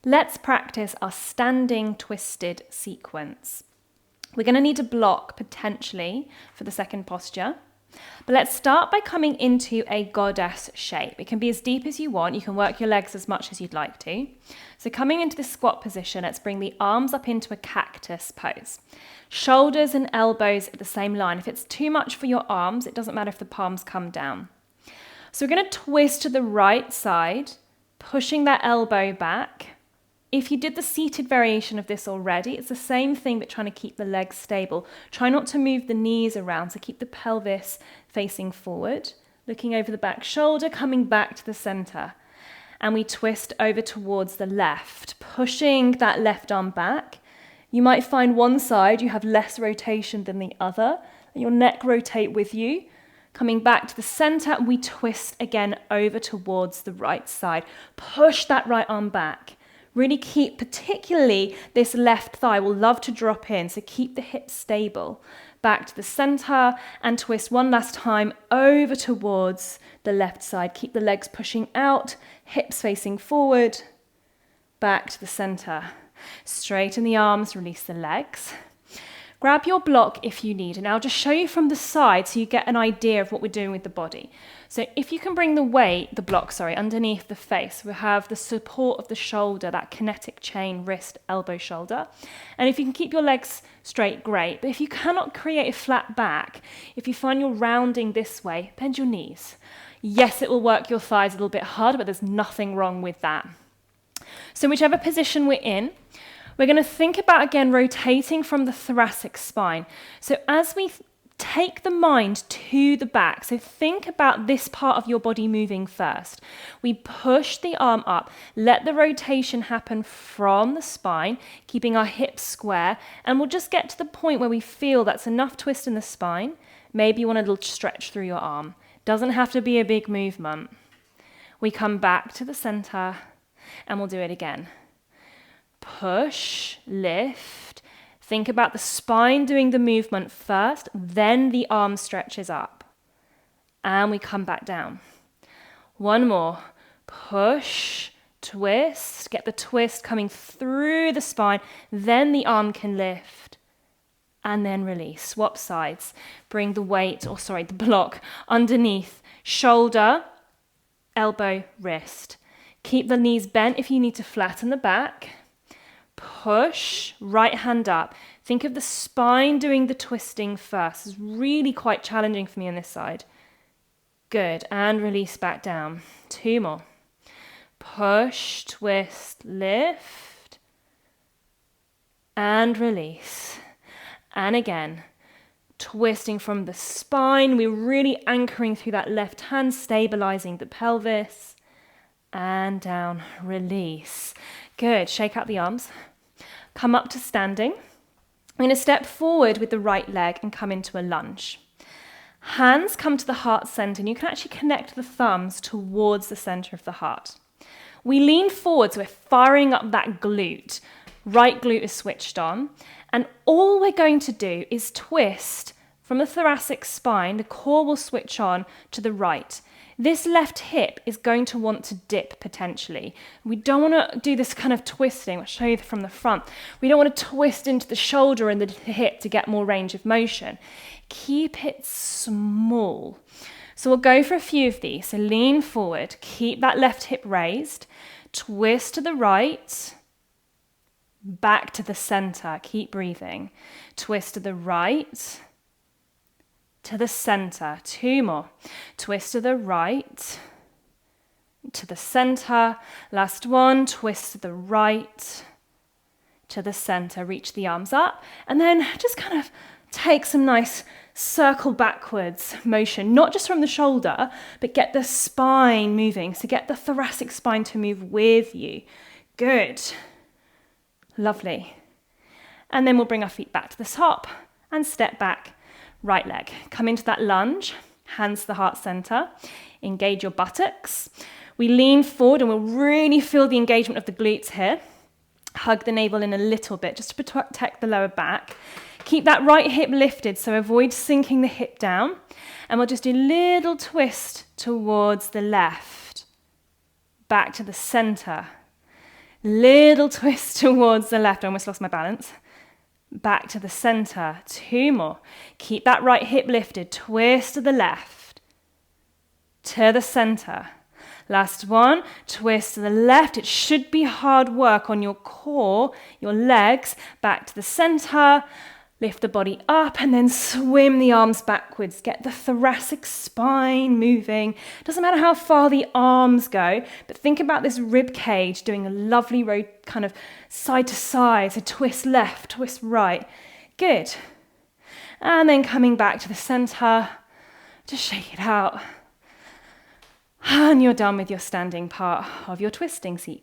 Let's practice our standing twisted sequence. We're going to need a block potentially for the second posture. But let's start by coming into a goddess shape. It can be as deep as you want. You can work your legs as much as you'd like to. So coming into this squat position, let's bring the arms up into a cactus pose. Shoulders and elbows at the same line. If it's too much for your arms, it doesn't matter if the palms come down. So we're going to twist to the right side, pushing that elbow back. If you did the seated variation of this already, it's the same thing but trying to keep the legs stable. Try not to move the knees around, so keep the pelvis facing forward, looking over the back shoulder, coming back to the center. And we twist over towards the left, pushing that left arm back. You might find one side you have less rotation than the other, and your neck rotate with you. Coming back to the center, we twist again over towards the right side. Push that right arm back. Really keep, particularly this left thigh will love to drop in, so keep the hips stable. Back to the center and twist one last time over towards the left side. Keep the legs pushing out, hips facing forward, back to the center. Straighten the arms, release the legs. Grab your block if you need, and I'll just show you from the side so you get an idea of what we're doing with the body. So if you can bring the block, underneath the face, we have the support of the shoulder, that kinetic chain, wrist, elbow, shoulder. And if you can keep your legs straight, great. But if you cannot create a flat back, if you find you're rounding this way, bend your knees. Yes, it will work your thighs a little bit harder, but there's nothing wrong with that. So whichever position we're in, we're going to think about, again, rotating from the thoracic spine. So as we take the mind to the back, so think about this part of your body moving first. We push the arm up, let the rotation happen from the spine, keeping our hips square, and we'll just get to the point where we feel that's enough twist in the spine. Maybe you want a little stretch through your arm. Doesn't have to be a big movement. We come back to the center, and we'll do it again. Push, lift. Think about the spine doing the movement first, then the arm stretches up. And we come back down. One more. Push, twist. Get the twist coming through the spine, then the arm can lift. And then release. Swap sides. Bring the the block underneath. Shoulder, elbow, wrist. Keep the knees bent if you need to flatten the back. Push, right hand up. Think of the spine doing the twisting first. It's really quite challenging for me on this side. Good, and release back down. Two more. Push, twist, lift, and release. And again, twisting from the spine. We're really anchoring through that left hand, stabilizing the pelvis. And down, release. Good, shake out the arms. Come up to standing. I'm going to step forward with the right leg and come into a lunge. Hands come to the heart center, and you can actually connect the thumbs towards the center of the heart. We lean forward, so we're firing up that glute. Right glute is switched on. And all we're going to do is twist from the thoracic spine. The core will switch on to the right. This left hip is going to want to dip potentially. We don't want to do this kind of twisting. I'll show you from the front. We don't want to twist into the shoulder and the hip to get more range of motion. Keep it small. So we'll go for a few of these. So lean forward, keep that left hip raised, twist to the right, back to the center. Keep breathing. Twist to the right, to the center. Two more. Twist to the right, to the center. Last one. Twist to the right, to the center. Reach the arms up, and then just kind of take some nice circle backwards motion, not just from the shoulder, but get the spine moving. So get the thoracic spine to move with you. Good. Lovely. And then we'll bring our feet back to the top and step back. Right leg. Come into that lunge, hands to the heart center. Engage your buttocks. We lean forward and we'll really feel the engagement of the glutes here. Hug the navel in a little bit just to protect the lower back. Keep that right hip lifted, so avoid sinking the hip down. And we'll just do a little twist towards the left. Back to the center. Little twist towards the left. I almost lost my balance. Back to the center. 2 more. Keep that right hip lifted. Twist to the left. To the center. Last one. Twist to the left. It should be hard work on your core, your legs. Back to the center. Lift the body up and then swim the arms backwards. Get the thoracic spine moving. Doesn't matter how far the arms go, but think about this rib cage doing a lovely kind of side to side. So twist left, twist right. Good. And then coming back to the center. Just shake it out. And you're done with your standing part of your twisting sequence.